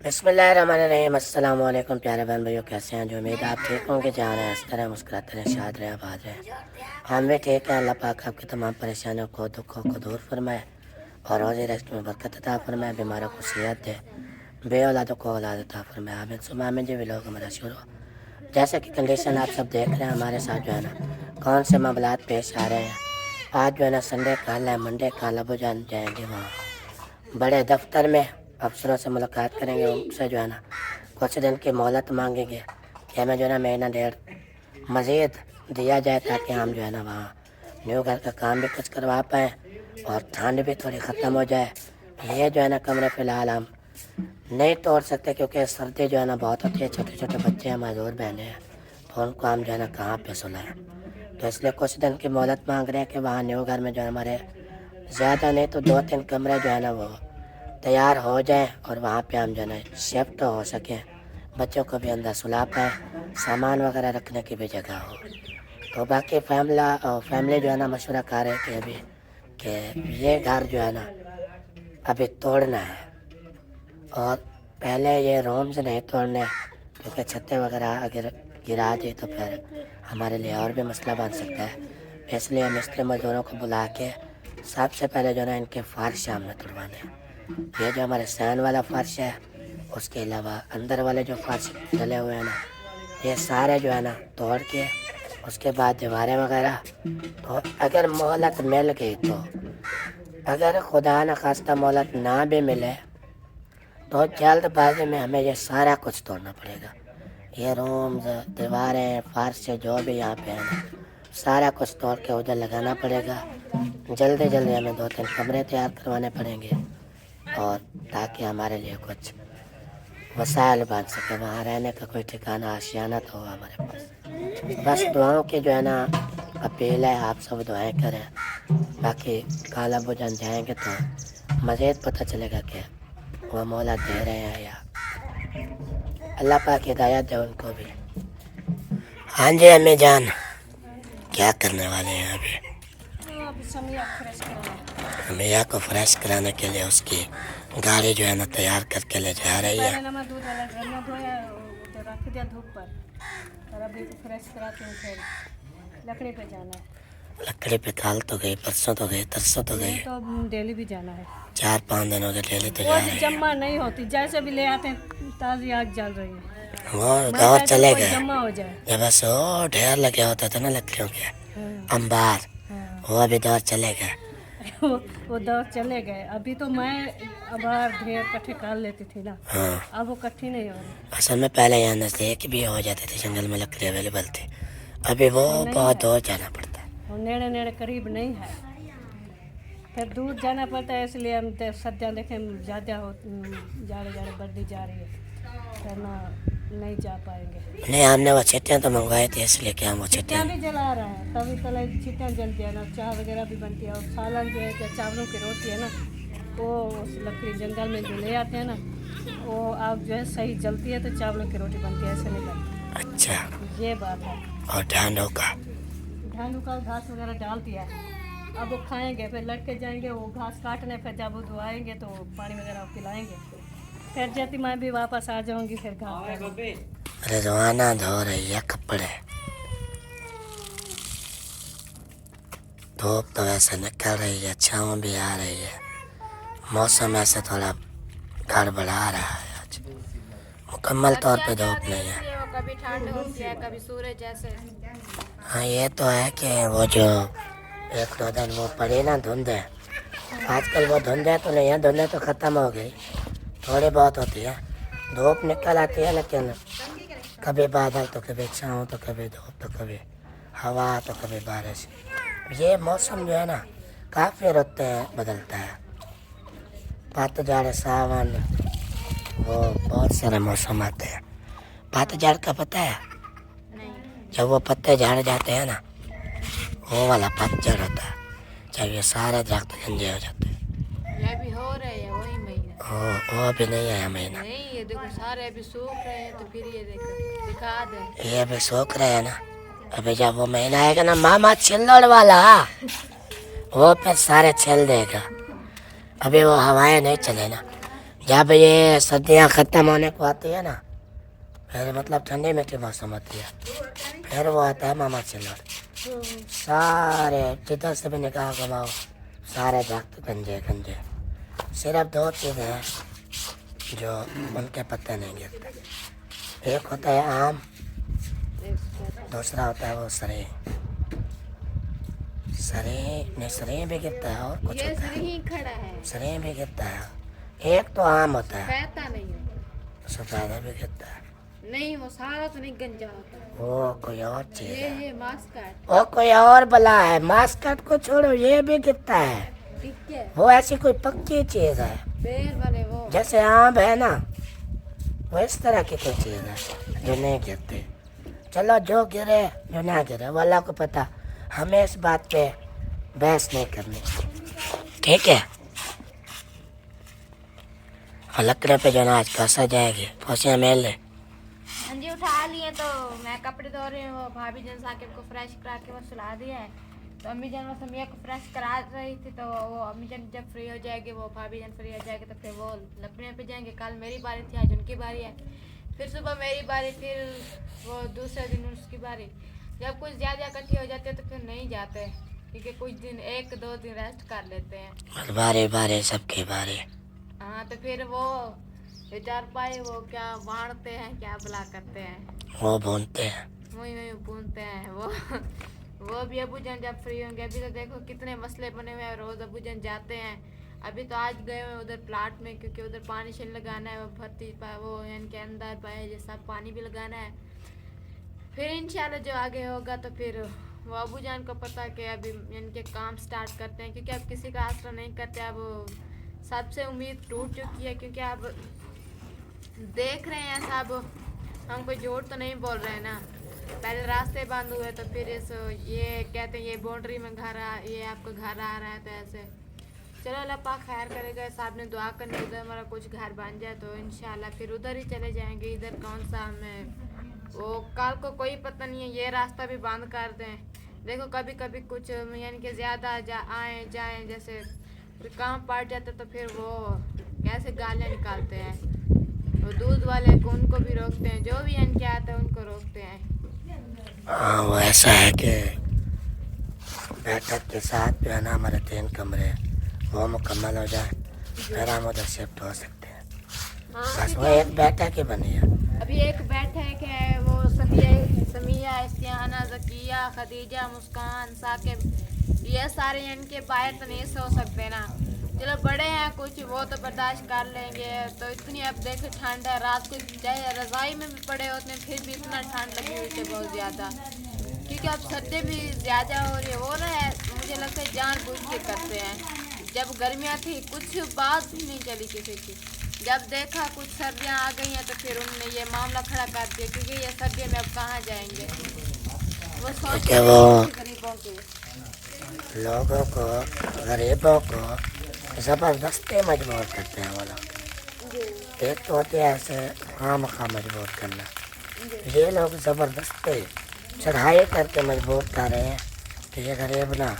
बिस्मिल्लाहिर्रहमानिर्रहीम। अस्सलाम वालेकुम प्यारे बहन भाइयों, कैसे हैं? जो उम्मीद आप ठीक होंगे, जहाँ रहें हंसते रहें, मुस्कुराते रहें, शाद रहें, आबाद रहें। हम भी ठीक हैं। अल्लाह पाक आपकी तमाम परेशानियों को, दुखों को दूर फरमाए और रोज़ी रिज़्क़ में बरकत अता फरमाए, बीमारों को सेहत दे, बे औलादों को औलाद अता फरमाए। आमीन सुम्मा आमीन। जी व्लॉग हमारा शुरू। जैसे कि कंडीशन आप सब देख रहे हैं, हमारे साथ जो है ना कौन से मामलात पेश आ रहे हैं। आज जो है ना संडे कल है, मंडे कल अबू जान जाएंगे वहाँ बड़े दफ्तर में, अफसरों से मुलाकात करेंगे। उनसे जो है ना कुछ दिन की मोहलत मांगेंगे कि हमें जो है ना महीना डेढ़ मज़ीद दिया जाए, ताकि हम जो है ना वहाँ न्यू घर का काम भी कुछ करवा पाएँ और ठंड भी थोड़ी ख़त्म हो जाए। ये जो है ना कमरे फ़िलहाल हम नहीं तोड़ सकते, क्योंकि सर्दी जो है ना बहुत होती है। छोटे छोटे बच्चे हैं, मजदूर बहनें हैं, तो उनको हम जो है ना कहाँ पे सुलाएं। तो इसलिए कुछ दिन की मोहलत मांग रहे हैं कि वहाँ न्यू घर में जो है हमारे ज़्यादा नहीं तो 2-3 कमरे जो है ना वो तैयार हो जाएं और वहाँ पे हम जो है ना शिफ्ट हो सकें, बच्चों को भी अंदर सुला पाएँ, सामान वगैरह रखने की भी जगह हो। तो बाकी फैमिली जो है ना मशवरा कर रहे थे अभी कि ये घर जो है ना अभी तोड़ना है, और पहले ये रूम्स नहीं तोड़ने, क्योंकि छतें वगैरह अगर गिरा दी तो फिर हमारे लिए और भी मसला बन सकता है। इसलिए मिस्त्री मज़दूरों को बुला के सबसे पहले जो है ना इनके फ़र्श हमने तुड़वाने हैं। ये जो हमारे सैन वाला फ़र्श है, उसके अलावा अंदर वाले जो फ़र्श डले हुए हैं ना, ये सारे जो है ना तोड़ के उसके बाद दीवारें वगैरह। तो अगर मोहलत मिल गई तो, अगर खुदा न खास्ता मोहलत ना भी मिले तो जल्दबाजी में हमें ये सारा कुछ तोड़ना पड़ेगा। ये रूम्स, दीवारें, फर्श जो भी यहाँ पे है ना, सारा कुछ तोड़ के उधर लगाना पड़ेगा। जल्दी जल्दी हमें 2-3 कमरे तैयार करवाने पड़ेंगे, और ताकि हमारे लिए कुछ वसाइल बन सके, वहाँ रहने का कोई ठिकाना आशियाना तो हो हमारे पास। बस दुआओं की जो है ना अपील है, आप सब दुआएं करें। बाकी कल अबू जान जाएंगे तो मज़ीद पता चलेगा कि वो मौला दे रहे हैं या अल्लाह पाक हिदायत दे उनको भी। हाँ जी अम्मी जान, क्या करने वाले हैं अभी? मैया को फ्रेश कराने के लिए उसकी गाड़ी जो है ना तैयार करके ले जा रही है। पहले मैं दूध वाला घर में धोया, उधर रख दिया धूप पर, और अभी तो फ्रेश कराते हैं। फिर लकड़ी पे जाना है। लकड़ी पे काल तो गई, परसों तो गई, तरसों तो गई, तो डेली भी जाना है। 4-5 दिन हो गए डेली तो वो जा भी रही है। जमा नहीं होती, जैसे भी ले आते हैं ताज़ी आग जल रही है। वो मैं दौर कहती चले हूँ कोई गए जमा हो जाए। जब बस वो ढेर लगे होता था ना लकड़ियों के हाँ, अंबार, हाँ। वो अभी दौर चले गए। वो दौर चले गए। अभी तो मैं अबार ढेर इकट्ठे कर लेती थी ना, हाँ, अब वो इकट्ठी नहीं हो रही। असल में पहले यहाँ नज़दीक भी हो जाते थे, जंगल में लकड़ी अवेलेबल थी। अभी वो और नहीं बहुत है, दूर जाना पड़ता है। और नेड़े नेड़े करीब नहीं है, फिर दूर जाना पड़ता है। इसलिए हम सद्या देखें ज़्यादा हो, जाड़े जाड़े बढ़ती जा रही है, फिर ना नहीं जा पाएंगे। नहीं, हमने वो चिट्टियाँ तो मंगवाई थी, इसलिए क्या हम वो चिट्टियाँ चिट्टियाँ भी जला रहे हैं, तभी तले चिट्टियाँ जलती है ना, चाय वगैरह भी बनती है। और सालन जो है क्या चावलों की रोटी है ना, वो उस लकड़ी जंगल में जो ले आते हैं ना, वो आग जो है सही जलती है तो चावलों की रोटी बनती है, ऐसे नहीं बनती। अच्छा, ये बात है। और ढांडों का धानों का घास वगैरह डाल दिया है, अब वो खाएंगे, फिर लटके जाएंगे वो घास काटने। फिर जब वो धोआएंगे तो पानी वगैरह पिलाएंगे, फिर जाती मैं भी वापस आ जाऊंगी फिर घास खाने। रिजवाना धो रही है कपड़े। धूप तो वैसे निकल रही है, छाँव भी आ रही है, मौसम ऐसे थोड़ा गड़बड़ा रहा है आज, मुकम्मल तौर पे धूप नहीं है। कभी ठंड होती है, कभी सूरज जैसे। हाँ ये तो है कि वो जो 1-2 दिन वो पड़ी ना धुंधे, आजकल वो धुंधे तो नहीं है, धुंधे तो ख़त्म हो गई, थोड़ी बहुत होती है। धूप निकल आती है, लेकिन कभी बादल तो कभी छाँव, तो कभी धूप, तो कभी हवा, तो कभी बारिश। ये मौसम जो है ना काफ़ी रुते बदलता है। पतझड़, सावन, वो बहुत सारे मौसम आते हैं। पतझड़ का पता है? नहीं। जब वो पत्ते झड़ जाते हैं ना, वो वाला पतझड़ होता है, जब ये सारे दरख्त गंजे हो जाते हैं। ये भी हो रहे हैं वही महीना। वो अभी नहीं आया महीना। नहीं, ये देखो सारे अभी सूख रहे हैं, तो फिर ये देखो दिखा दे। ये अभी सूख रहे हैं ना, अभी जब वो महीना आएगा ना मामा छिल्लड़ वाला, वो फिर सारे छिल देगा। अभी वो हवाएं नहीं चले ना, जब ये सर्दियाँ ख़त्म होने को आती है ना, फिर मतलब ठंडी में की मौसम होती है, फिर वो आता है मामा चिल्लर। सारे जिधर से भी निकाह घुमाओ, सारे दरख्त गंजे गंजे। सिर्फ दो चीज़ें हैं जो उनके पत्ते नहीं गिरते, एक होता है आम, दूसरा होता है वो सरे। सरे भी गिरता है और कुछ ये होता है, सही ही खड़ा है, सरे भी गिरता है। एक तो आम होता है, कहता नहीं है। सफेदा भी गिरता है। नहीं वो सारा तो नहीं गंजा होता है। वो कोई और चीज़ ये है, है मास्कट। वो कोई और बला है। मास्कट को छोड़ो, ये भी गिरता है। ठीक है, वो ऐसी कोई पक्की चीज़ है, पेड़ वाले वो। जैसे आम है ना, वो इस तरह की कोई चीज़ है जो नहीं गिरती। चलो जो गिरे जो ना गिरे वो अल्लाह को पता, हमें इस बात पे बहस नहीं करनी, ठीक है। और लकड़े पे जो ना आज फंसा जाएगी, फंसियाँ मेल ले। हाँ जी उठा लिए, तो मैं कपड़े धो रही हूँ। भाभी जन साकिब को फ्रेश करा के वो सुला दिया है। तो अम्मी जन वो समिया को फ्रेश करा रही थी, तो वो अम्मी जन जब फ्री हो जाएगी, वो भाभी जन फ्री हो जाएगी, तो फिर वो लकड़ियों पे जाएंगे। कल मेरी बारी थी, आज उनकी बारी है। फिर सुबह मेरी बारी, फिर वो दूसरे दिन उसकी बारी। जब कुछ ज़्यादा इकट्ठी हो जाती है तो फिर नहीं जाते, क्योंकि कुछ दिन 1-2 दिन रेस्ट कर लेते हैं। बारे बारे सबके बारे। हाँ तो फिर वो चार पाए वो क्या बांटते हैं, क्या बुला करते हैं, वो भूनते हैं। वही पूछते हैं वो भी अबू जन जब फ्री होंगे। अभी तो देखो कितने मसले बने हुए हैं, रोज अबू जन जाते हैं। अभी तो आज गए हुए उधर प्लाट में, क्योंकि उधर पानी शेल लगाना है, वो भर्ती वो इनके अंदर पाए ये सब पानी भी लगाना है। फिर इंशाल्लाह जो आगे होगा तो फिर वो अबू जान को पता कि अभी इनके काम स्टार्ट करते हैं, क्योंकि अब किसी का आसरा नहीं करते। अब सबसे उम्मीद टूट चुकी है, क्योंकि अब देख रहे हैं सब, हम कोई झूठ तो नहीं बोल रहे हैं ना। पहले रास्ते बंद हुए, तो फिर ये कहते हैं ये बाउंड्री में घर ये आपका घर आ रहा है, तो ऐसे। चलो अल्लाह पाक खैर करेगा। साहब ने दुआ करनी, उधर हमारा कुछ घर बन जाए तो इंशाल्लाह फिर उधर ही चले जाएंगे। इधर कौन सा हमें वो कल को कोई पता नहीं है, ये रास्ता भी बंद कर दें। देखो कभी कभी कुछ यानी कि ज़्यादा आए जाएँ, जैसे काम पड़ जाता तो फिर वो कैसे गालियाँ निकालते हैं। वो दूध वाले को उनको भी रोकते हैं, जो भी इनके आता है उनको रोकते हैं। हाँ वो ऐसा है कि बैठक के साथ जो है ना हमारे 3 कमरे वो मुकम्मल हो जाए, फिर हम उधर शिफ्ट हो सकते हैं। हाँ बस वो एक बैठक ही बनी है। अभी एक बैठक है, वो समिया इस्तियाना ज़किया खदीजा मुस्कान साकिब, ये सारे इनके बाहर तो नहीं सो सकते ना। चलो बड़े हैं कुछ, वो तो बर्दाश्त कर लेंगे। तो इतनी अब देखो ठंड है, रात को चाहे रज़ाई में भी पड़े होते हैं फिर भी इतना ठंड लगी हुई थी बहुत ज़्यादा, क्योंकि अब सर्दी भी ज़्यादा हो रही है। वो ना है मुझे लगता है जानबूझ के करते हैं। जब गर्मियाँ थी कुछ बात भी नहीं चली किसी की, जब देखा कुछ सर्दियाँ आ गई हैं तो फिर उन्होंने ये मामला खड़ा कर दिया, क्योंकि ये सर्दियों में अब कहाँ जाएंगे। वो सोचते वो गरीबों की, लोगों को, गरीबों को ज़बरदस्ती मजबूर करते हैं वो लोग। एक तो होती है ऐसे खाम खा मजबूर करना, ये लोग ज़बरदस्ती चढ़ाई करके मजबूर कर रहे हैं कि ये गरीब ना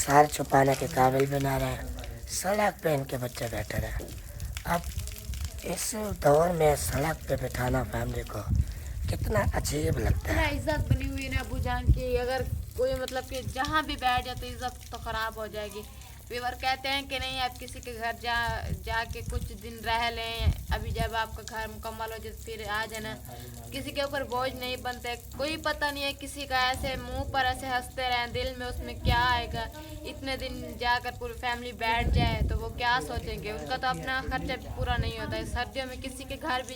सार छुपाने के काबिल भी ना रहे, सड़क पे इनके बच्चे बैठे रहे। अब इस दौर में सड़क पे बिठाना फैमिली को कितना अजीब लगता इतना है। इज्जत बनी हुई है ना अबू जान की, अगर कोई मतलब कि जहाँ भी बैठ जाए तो इज्जत तो ख़राब हो जाएगी। वीवर कहते हैं कि नहीं आप किसी के घर जाके कुछ दिन रह लें, अभी जब आपका घर मुकम्मल हो जाए फिर आ जाना। किसी के ऊपर बोझ नहीं बनते, कोई पता नहीं है किसी का ऐसे मुंह पर ऐसे हंसते रहें, दिल में उसमें क्या आएगा। इतने दिन जाकर पूरी फैमिली बैठ जाए तो वो क्या सोचेंगे, उनका तो अपना खर्चा पूरा नहीं होता है। सर्दियों में किसी के घर भी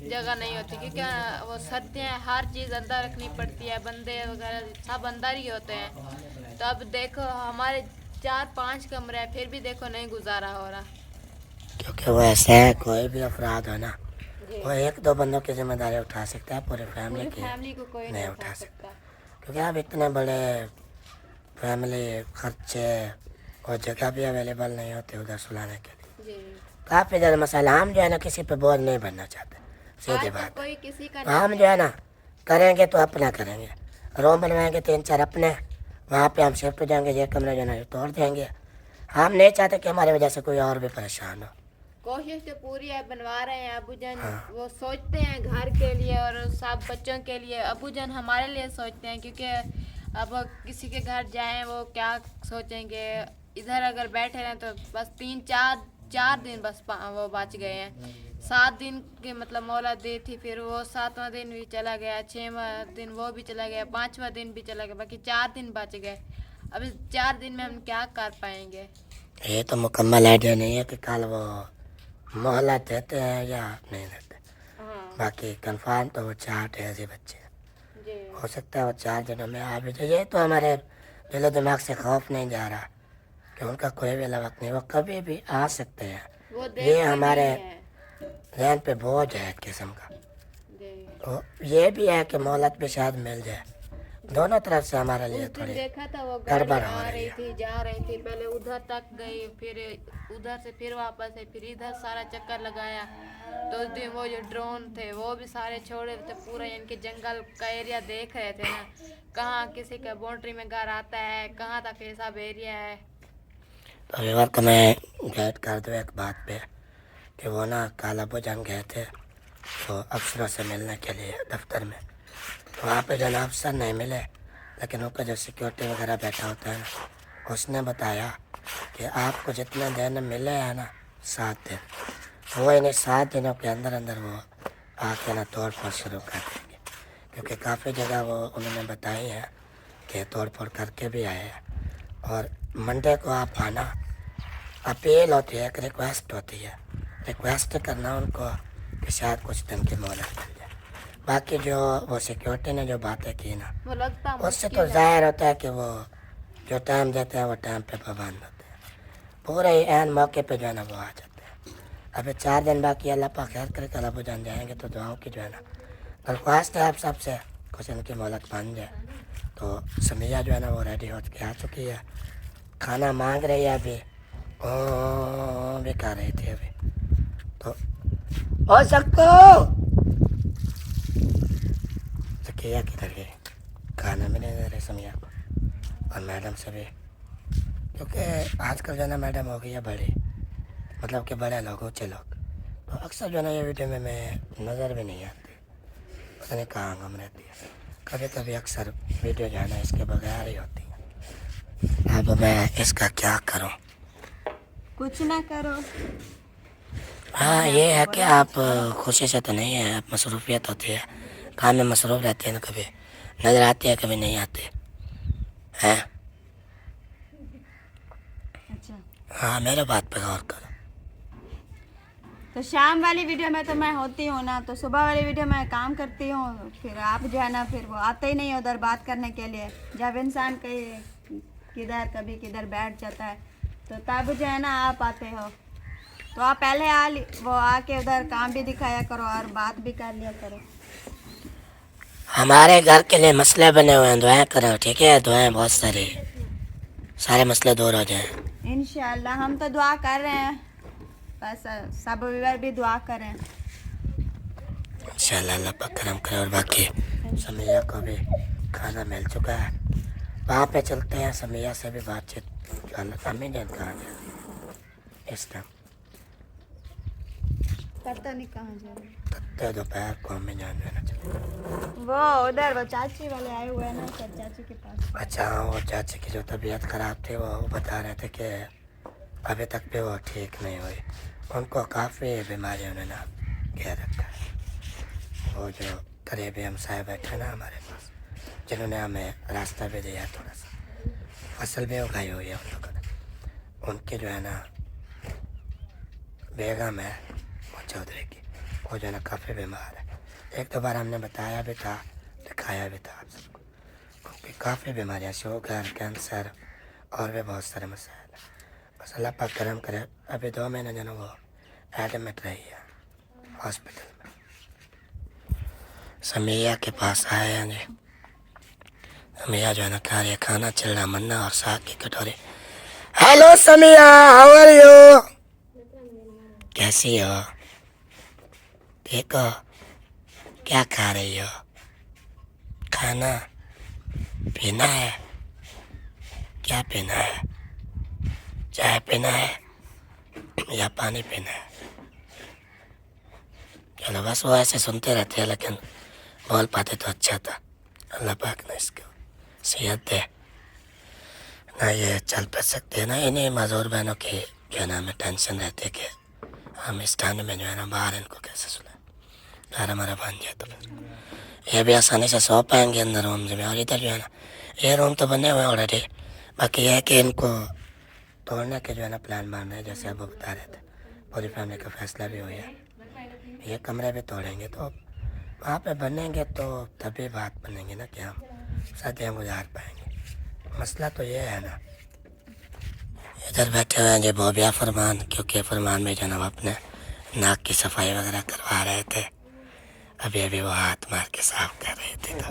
जगह नहीं होती, क्योंकि वो सर्दियाँ हर चीज़ अंदर रखनी पड़ती है, बंदे वगैरह सब अंदर ही होते हैं। तो अब देखो हमारे 4-5 कमरे हैं, फिर भी देखो नहीं गुजारा हो रहा, क्योंकि वो ऐसे है, कोई भी अपराध हो ना वो 1-2 बंदों की जिम्मेदारी उठा सकता है, पूरी फैमिली की फैमिली को कोई नहीं उठा सकता। क्योंकि अब इतने बड़े फैमिली खर्चे और जगह भी अवेलेबल नहीं होती उधर सुलाने के लिए। जी काफ़ी ज़्यादा मसाला। हम जो है ना किसी पे बोझ नहीं बनना चाहते, सीधी आज बात तक कोई किसी का हम जो है ना करेंगे तो अपना करेंगे, रूम बनवाएंगे 3-4 अपने, वहाँ पे हम शिफ्ट हो जाएंगे, ये कमरे जो है ना तोड़ देंगे। हम नहीं चाहते कि हमारी वजह से कोई और भी परेशान हो, कोशिश तो पूरी है, बनवा रहे हैं अबूजान। हाँ। वो सोचते हैं घर के लिए और सब बच्चों के लिए, अबूजान हमारे लिए सोचते हैं, क्योंकि अब किसी के घर जाएं वो क्या सोचेंगे। इधर अगर बैठे रहें तो बस 4 दिन बस वो बच गए हैं। 7 दिन की मतलब मोहलत दी थी, फिर वो 7वां दिन भी चला गया, 6वां दिन वो भी चला गया, 5वां दिन भी चला गया, बाकी 4 दिन बच गए। अब इस 4 दिन में हम क्या कर पाएंगे। ये तो मुकम्मल आइडिया नहीं है कि कल वो मोहलत देते हैं या नहीं देते। हाँ बाकी कंफर्म तो वो 4 डेज ही बच्चे हैं। जी। हो सकता है वो 4 दिनों में आ भी जाए। ये तो हमारे दिलो दिमाग से खौफ नहीं जा रहा कि उनका कोई भी वक्त नहीं, वो कभी भी आ सकते हैं। वो ये देखते हमारे नहीं है। जहन पे बोझ है एक किस्म का। जी। तो ये भी है कि मोहलत भी शायद मिल जाए। दोनों तरफ से हमारे लिए उस दिन थोड़ी देखा था वो गाड़ी गड़बड़ हो आ रही रही है। थी, जा रही थी, पहले उधर तक गई, फिर उधर से फिर वापस है, फिर इधर सारा चक्कर लगाया। तो उस दिन वो जो ड्रोन थे वो भी सारे छोड़े थे, पूरा इनके जंगल का एरिया देख रहे थे ना, कहाँ किसी का बाउंड्री में घर आता है, कहाँ तक ये सब एरिया है। तो विवर को मैं गाइड कर दूँ एक बात पे कि वो ना कल अबूजान गए थे तो अफसरों से मिलने के लिए दफ्तर में। तो वहाँ पे जन अफसर नहीं मिले, लेकिन उनका जो सिक्योरिटी वगैरह बैठा होता है ना, उसने बताया कि आपको जितने दिन मिले हैं ना 7 दिन, वो इन्हें 7 दिनों के अंदर अंदर वो आके ना तोड़ फोड़ शुरू कर देंगे। क्योंकि काफ़ी जगह वो उन्होंने बताई है कि तोड़ फोड़ करके भी आए हैं। और मंडे को आप आना, अपील होती है, एक रिक्वेस्ट होती है, रिक्वेस्ट करना उनको कि शायद कुछ दिन की मोहलत मिल जाए। बाकी जो वो सिक्योरिटी ने जो बातें की ना, वो लगता उससे तो मुश्किल है। जाहिर होता है कि वो जो टाइम देते हैं वो टाइम पे पाबंद होते हैं। पूरे ही ऐन मौके पे जो है ना वो आ जाते हैं। अभी 4 दिन बाकी, अल्लाह पाक खैर करे कल अबूजान जाएंगे तो दुआओं की जो है ना दरख्वास्त है आप सबसे, कुछ इनकी मोहलत बन जाए। तो समिया जो है ना वो रेडी हो के आ चुकी है, खाना मांग रही है अभी, भी खा रही थी अभी। तो ओ सकिया किधर गई, खाना भी नहीं दे रहे समिया को। और मैडम से भी, क्योंकि आजकल जो है ना मैडम हो गई है बड़ी, मतलब कि बड़े लोग ऊँचे लोग, तो अक्सर जो है ना ये वीडियो में मैं नज़र भी नहीं आती, पता नहीं कहाँ गम रहती है। कभी कभी अक्सर वीडियो जो है ना इसके बगैर ही होती है। अब मैं इसका क्या करूं? कुछ ना करो। हाँ ये है कि आप खुशी से तो नहीं है, आप मसरूफियत होती है, काम में मसरूफ़ रहती है ना, कभी नज़र आती है कभी नहीं आती है। अच्छा, हाँ मेरे बात पे गौर करो। तो शाम वाली वीडियो में तो मैं होती हूँ ना, तो सुबह वाली वीडियो में काम करती हूँ, फिर आप जो है ना फिर वो आते ही नहीं उधर बात करने के लिए। जब इंसान कहीं किधर कभी किधर बैठ जाता है तो तब जो है ना आप आते हो। तो आप पहले वो आके उधर काम भी दिखाया करो और बात भी कर लिया करो। हमारे घर के लिए मसले बने हुए हैं, दुआएं करो ठीक है, दुआएं बहुत सारी, सारे मसले दूर हो जाएं इंशाल्लाह। हम तो दुआ कर रहे हैं, बस सब व्यूअर भी दुआ करें इंशाल्लाह, अल्लाह पाक करम करे। और बाकी समिया को भी खाना मिल चुका है, वहाँ पे चलते हैं, समिया से भी बातचीत। अम्मी जान कहाँ गए इस टाइम? पता नहीं कहाँ जा तो दोपहर को अम्मी जान जाना चाहिए। वो उधर वो चाची वाले आए हुए हैं ना, चाची के पास। अच्छा हाँ, वो चाची की जो तबीयत ख़राब थी वो बता रहे थे कि अभी तक भी वो ठीक नहीं हुई, उनको काफ़ी बीमारी उन्होंने घेर रखा है। वो जो करीबी हमसाए बैठे ना हमारे पास, जिन्होंने हमें रास्ता भी दिया, थोड़ा सा फसल भी उगाई हुई है उन लोगों ने, उनकी जो है ना बेगम है वो चौधरी की, वो जो है ना काफ़ी बीमार है। 1-2 बार हमने बताया भी था, दिखाया भी था आप सबको, क्योंकि काफ़ी बीमारियाँ, शुगर, कैंसर और भी बहुत सारे मसाइल हैं। बस अल्लाह पाक करम करे। अभी 2 महीने जो ना वो एडमिट रही है हॉस्पिटल में। समिया के पास आए हैं जी, समिया जो है ना खा रही है खाना, चिल्ला मन्ना और साग की कटोरी। Hello Samiya, how are you? कैसी हो? ठीक हो? क्या खा रही हो? खाना पीना है? क्या पीना है? चाय पीना है या पानी पीना है? चलो बस वो ऐसे सुनते रहते हैं, लेकिन बोल पाते तो अच्छा था। अल्लाह पाक ने इसको सेहत दे ना, ये चल फिर सकते हैं ना। इन्हीं मजदूर बहनों की जो है ना हमें टेंशन रहती है कि हम इस ठंड में जो है ना बाहर इनको कैसे सुलाएं, घर हमारा बन जाए तो फिर ये भी आसानी से सो पाएंगे अंदर रूम में। और इधर जो है ना ये रूम तो बने हुए हैं ऑलरेडी, बाकी यह है कि इनको तोड़ने के जो है ना प्लान बन रहे हैं, जैसे अब वो बता रहे थे। पूरी फैमिली का फैसला भी हुआ है, ये कमरे भी तोड़ेंगे तो वहाँ पे बनेंगे तो तभी बात बनेंगी ना कि हम सदियाँ गुजार पाएंगे। मसला तो ये है ना। इधर बैठे हुए हैं जी बोबिया फरमान, क्योंकि फरमान में जनाब अपने नाक की सफाई वगैरह करवा रहे थे। अभी अभी वो हाथ मार के साफ कर रहे थे तो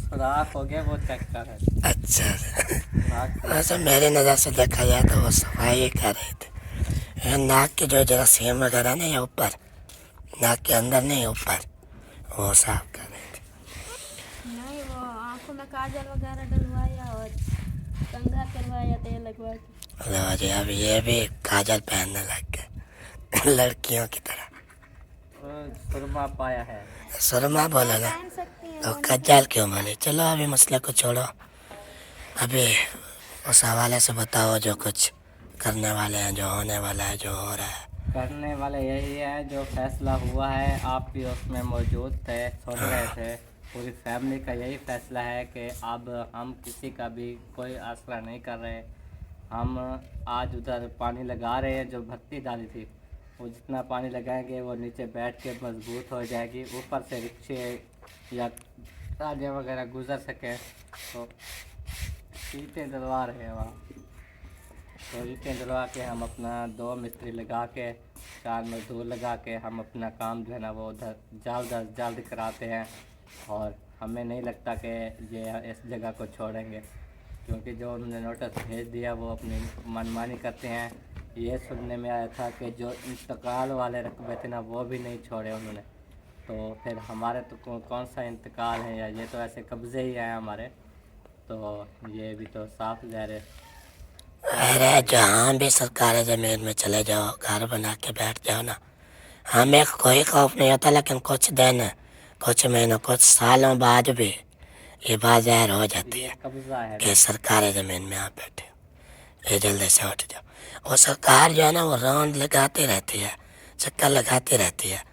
सुराख हो गया, वो चेक कर रहे थे। अच्छा, वैसे मेरी नज़र से देखा जाए तो वो सफाई ही कर रहे थे। ये नाक की जो जरा सीम वगैरह नहीं है ऊपर, नाक के अंदर नहीं ऊपर, वो साफ कर रहे थे। नहीं, वो आंखों में काजल वगैरह डलवाया और कंघा करवाया, तेल लगवा के। लो जी, अब ये भी काजल पहनने लग गए लड़कियों की तरह। सुरमा पाया है। सुरमा बोला ना तो काजल क्यों बोले। चलो अभी मसले को छोड़ो, अभी उस हवाले से बताओ जो कुछ करने वाले हैं, जो होने वाला है, जो हो रहा है। करने वाला यही है जो फैसला हुआ है, आप भी उसमें मौजूद थे, सुन रहे थे। पूरी फैमिली का यही फैसला है कि अब हम किसी का भी कोई आसरा नहीं कर रहे। हम आज उधर पानी लगा रहे हैं, जो भट्टी डाली थी वो जितना पानी लगाएंगे वो नीचे बैठ के मजबूत हो जाएगी, ऊपर से रिक्शे या गाड़ियाँ वगैरह गुजर सकें। तो ईंटें डलवा रहे हैं वहाँ, तो ईंटें डलवा के हम अपना 2 मिस्त्री लगा के 4 मजदूर लगा के हम अपना काम जो है ना वो उधर जल्द कराते हैं। और हमें नहीं लगता कि ये इस जगह को छोड़ेंगे, क्योंकि जो उन्होंने नोटिस भेज दिया वो अपनी मनमानी करते हैं। ये सुनने में आया था कि जो इंतकाल वाले रकबे थे ना वो भी नहीं छोड़े उन्होंने, तो फिर हमारे तो कौन सा इंतकाल है, या ये तो ऐसे कब्ज़े ही हैं हमारे। तो ये भी तो साफ ज़ाहिर है। अरे जहाँ भी सरकारी ज़मीन में चले जाओ, घर बना के बैठ जाओ ना, हमें कोई खौफ नहीं होता। लेकिन कुछ दिन, कुछ महीनों, कुछ सालों बाद भी ये बात ज़ाहिर हो जाती ये है कब्ज़ा है कि सरकारी ज़मीन में आप बैठे, ये जल्दी से उठ जाओ। वो सरकार जो है ना वो राउंड लगाती रहती है, चक्कर लगाती रहती है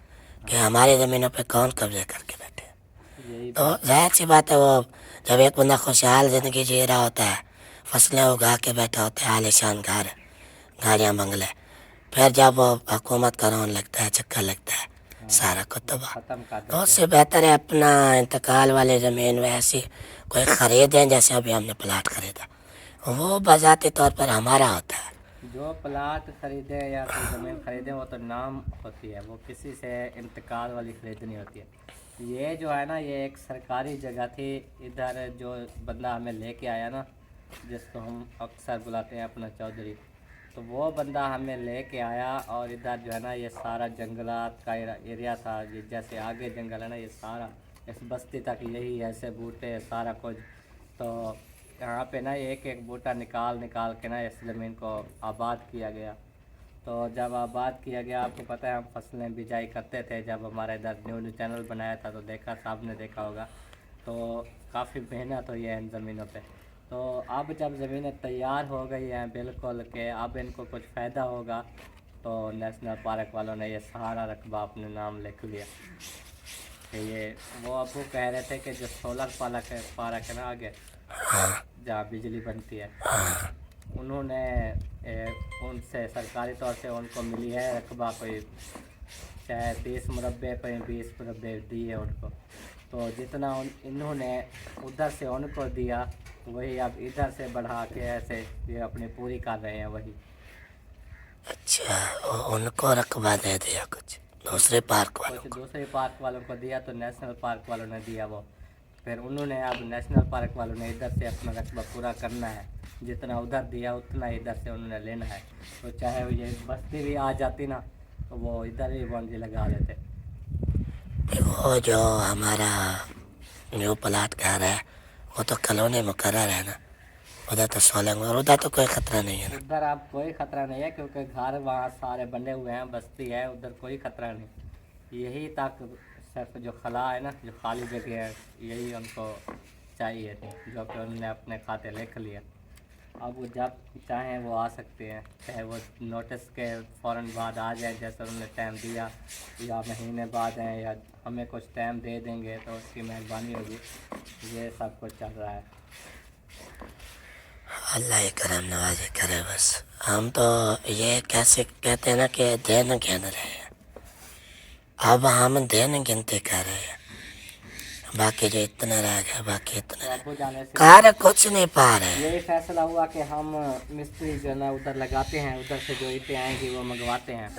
कि हमारी ज़मीनों पे कौन कब्जे करके बैठे। यही तो जाहिर सी बात है, वो जब एक बंदा खुशहाल ज़िंदगी जी रहा होता है, फसलें उगा के बैठा होता है, आलीशान घर, गाड़ियाँ बंगले, फिर जब वो हुकूमत का राउंड लगता है, चक्कर लगता है, सारा कुछ तबाह। ख़त्म कर तो देते उससे बेहतर है अपना इंतकाल वाली ज़मीन वैसी कोई ख़रीदें, जैसे अभी हमने प्लाट ख़रीदा, वो बज़ाती तौर पर हमारा होता है। जो प्लाट ख़रीदे या कोई ज़मीन ख़रीदे वो तो नाम होती है, वो किसी से इंतकाल वाली ख़रीदनी होती है। ये जो है ना ये एक सरकारी जगह थी। इधर जो बंदा हमें लेके आया ना, जिसको हम अक्सर बुलाते हैं अपना चौधरी, तो वो बंदा हमें लेके आया और इधर जो है ना ये सारा जंगलात का एरिया था। ये जैसे आगे जंगल है ना, ये सारा इस बस्ती तक यही ऐसे बूटे सारा कुछ। तो यहाँ पे ना एक एक बूटा निकाल के ना इस ज़मीन को आबाद किया गया। तो जब आबाद किया गया, आपको पता है हम फसलें बिजाई करते थे। जब हमारा इधर न्यूज़ चैनल बनाया था तो देखा, साहब ने देखा होगा। तो काफ़ी मेहनत हुई है इन ज़मीनों पे। तो अब जब ज़मीनें तैयार हो गई हैं बिल्कुल के अब इनको कुछ फ़ायदा होगा, तो नेशनल पार्क वालों ने ये सारा रकबा अपने नाम लिख लिया। कि ये वो अबू कह रहे थे कि जो सोलर पार्क है ना आगे जहाँ बिजली बनती है, उन्होंने उनसे सरकारी तौर से उनको मिली है रकबा, कोई चाहे 30 मुरब्बे पे 20 मुरब्बे दी है उनको। तो जितना इन्होंने उधर से उनको दिया वही अब इधर से बढ़ा के ऐसे ये अपनी पूरी कर रहे हैं वही। अच्छा, उनको रकबा दे दिया कुछ दूसरे पार्क वालों कुछ को। दूसरे पार्क वालों को दिया तो नेशनल पार्क वालों ने दिया वो। फिर उन्होंने अब नेशनल पार्क वालों ने इधर से अपना रकबा पूरा करना है, जितना उधर दिया उतना इधर से उन्होंने लेना है। तो चाहे वो ये बस्ती भी आ जाती ना तो वो इधर ही बाउंड्री लगा लेते। वो जो हमारा न्यू प्लाट घर है वो तो कॉलोनी मुकर्रर है ना, उधर तो सोलंग और उधर तो कोई खतरा नहीं है ना। उधर अब कोई खतरा नहीं है क्योंकि घर वहाँ सारे बने हुए हैं, बस्ती है, उधर कोई खतरा नहीं। यही तक सिर्फ जो खला है ना, जो खाली जगह है, यही उनको चाहिए थी, जो कि उन्होंने अपने खाते लिख लिया। अब वो जब चाहें वो आ सकते हैं, चाहे वो नोटिस के फ़ौरन बाद आ जाए जैसे उन्होंने टाइम दिया, या महीने बाद हैं, या हमें कुछ टाइम दे देंगे तो उसकी मेहरबानी होगी। ये सब कुछ चल रहा है। अल्लाह ही करम नवाजी करे बस। हम तो ये कैसे कहते हैं ना कि दिन गिन रहे हैं, अब हम दिन गिनती कर रहे हैं, बाकी जो इतना रह गया बाकी इतना रह अबू जाने से कार कुछ नहीं पा रहे। यही फैसला हुआ कि हम मिस्त्री जो ना उधर लगाते हैं, उधर से जो ईंटें आएंगी वो मंगवाते हैं,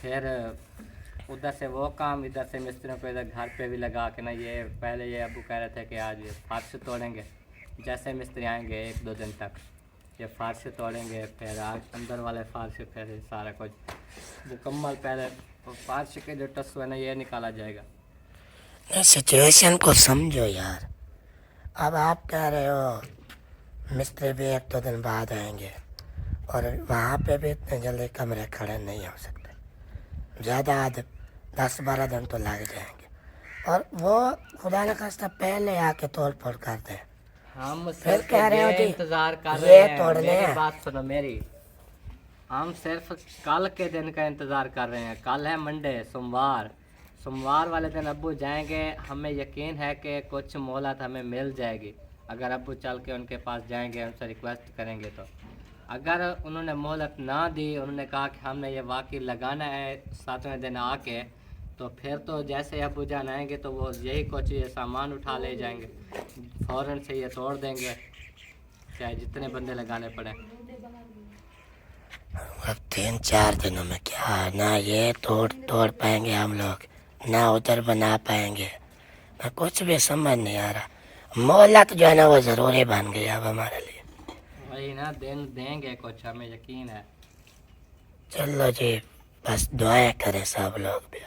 फिर उधर से वो काम इधर से मिस्त्रियों को इधर घर पे भी लगा के ना, ये पहले ये अबू कह रहे थे कि आज ये फर्श तोड़ेंगे, जैसे मिस्त्री आएंगे 1-2 दिन तक ये फर्श तोड़ेंगे, फिर आज अंदर वाले फर्श, फिर सारा कुछ मुकम्मल पहले फर्श के जो टस्सू है ना ये निकाला जाएगा। सिचुएशन को समझो यार। अब आप कह रहे हो मिस्त्री भी 1-2 दिन बाद आएंगे, और वहाँ पे भी इतने जल्दी कमरे खड़े नहीं हो सकते, ज़्यादा 10-12 दिन तो लग जाएंगे, और वो खुदा न खास्ता पहले आके तोड़ फोड़ कर दें। हम फिर कह रहे हो जी इंतजार कर ये रहे हैं, तोड़ने मेरी हैं। बात सुनो मेरी। हम सिर्फ कल के दिन का इंतज़ार कर रहे हैं। कल है मंडे, सोमवार वाले दिन अब्बू जाएंगे। हमें यकीन है कि कुछ मोहलत हमें मिल जाएगी अगर अब्बू चल के उनके पास जाएंगे, उनसे रिक्वेस्ट करेंगे। तो अगर उन्होंने मोहलत ना दी, उन्होंने कहा कि हमने ये वाकई लगाना है 7वें दिन आके, तो फिर तो जैसे अब्बू जान आएंगे तो वो यही कुछ ये सामान उठा ले जाएंगे, फ़ौरन से ये तोड़ देंगे, चाहे जितने बंदे लगाने पड़े। अब 3-4 दिनों में क्या ना ये तोड़ पाएंगे हम लोग, ना उधर बना पाएंगे, ना कुछ भी समझ नहीं आ रहा। मोहलत जो है ना वो ज़रूरी बन गई अब हमारे लिए। वही ना, दिन देंगे कुछ, हमें यकीन है। चलो जी, बस दुआएं करें सब लोग भी।